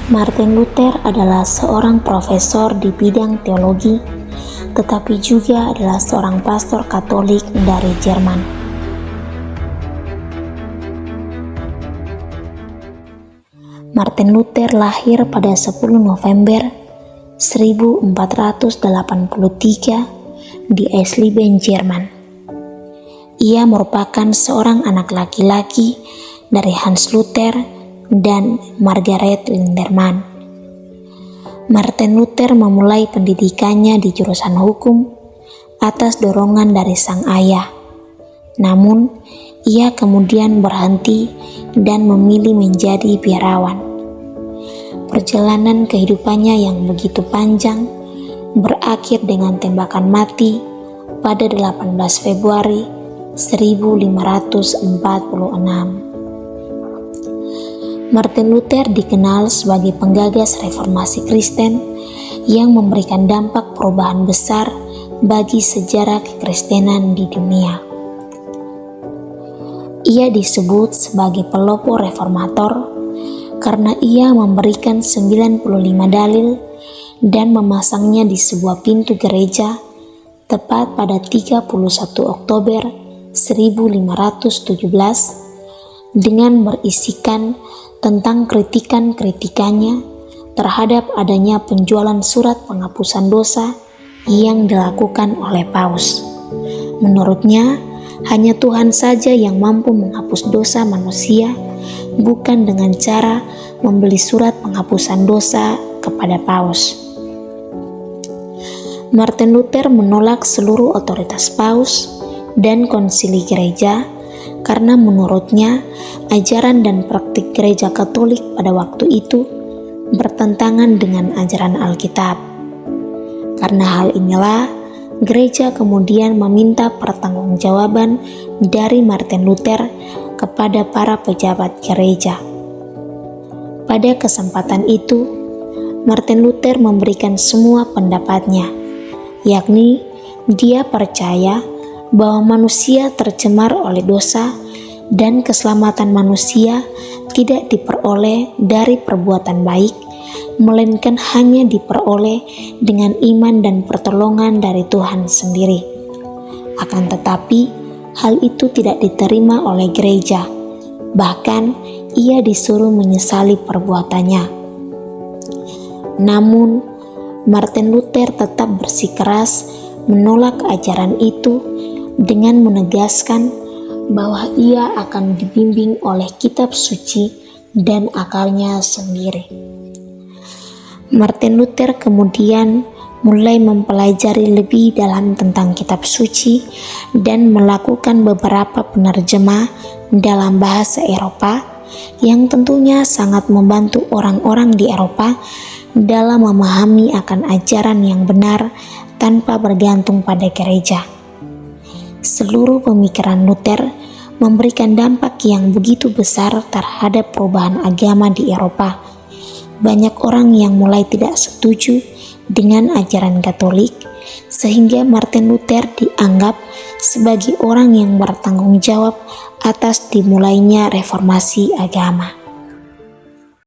Martin Luther adalah seorang profesor di bidang teologi, tetapi juga adalah seorang pastor Katolik dari Jerman. Martin Luther lahir pada 10 November 1483 di Eisleben, Jerman. Ia merupakan seorang anak laki-laki dari Hans Luther dan Margaret Linderman. Martin Luther memulai pendidikannya di jurusan hukum atas dorongan dari sang ayah. Namun, ia kemudian berhenti dan memilih menjadi biarawan. Perjalanan kehidupannya yang begitu panjang berakhir dengan tembakan mati pada 18 Februari 1546. Martin Luther dikenal sebagai penggagas reformasi Kristen yang memberikan dampak perubahan besar bagi sejarah kekristenan di dunia. Ia disebut sebagai pelopor reformator karena ia memberikan 95 dalil dan memasangnya di sebuah pintu gereja tepat pada 31 Oktober 1517 dengan berisikan tentang kritikannya terhadap adanya penjualan surat penghapusan dosa yang dilakukan oleh Paus. Menurutnya, hanya Tuhan saja yang mampu menghapus dosa manusia, bukan dengan cara membeli surat penghapusan dosa kepada Paus. Martin Luther menolak seluruh otoritas Paus dan konsili gereja karena menurutnya ajaran dan praktik gereja Katolik pada waktu itu bertentangan dengan ajaran Alkitab. Karena hal inilah, gereja kemudian meminta pertanggungjawaban dari Martin Luther kepada para pejabat gereja. Pada kesempatan itu, Martin Luther memberikan semua pendapatnya, yakni dia percaya bahwa manusia tercemar oleh dosa dan keselamatan manusia tidak diperoleh dari perbuatan baik, melainkan hanya diperoleh dengan iman dan pertolongan dari Tuhan sendiri. Akan tetapi, hal itu tidak diterima oleh gereja. Bahkan, ia disuruh menyesali perbuatannya. Namun, Martin Luther tetap bersikeras menolak ajaran itu dengan menegaskan bahwa ia akan dibimbing oleh kitab suci dan akalnya sendiri. Martin Luther kemudian mulai mempelajari lebih dalam tentang kitab suci dan melakukan beberapa penerjemah dalam bahasa Eropa yang tentunya sangat membantu orang-orang di Eropa dalam memahami akan ajaran yang benar tanpa bergantung pada gereja. Seluruh pemikiran Luther memberikan dampak yang begitu besar terhadap perubahan agama di Eropa. Banyak orang yang mulai tidak setuju dengan ajaran Katolik, sehingga Martin Luther dianggap sebagai orang yang bertanggung jawab atas dimulainya reformasi agama.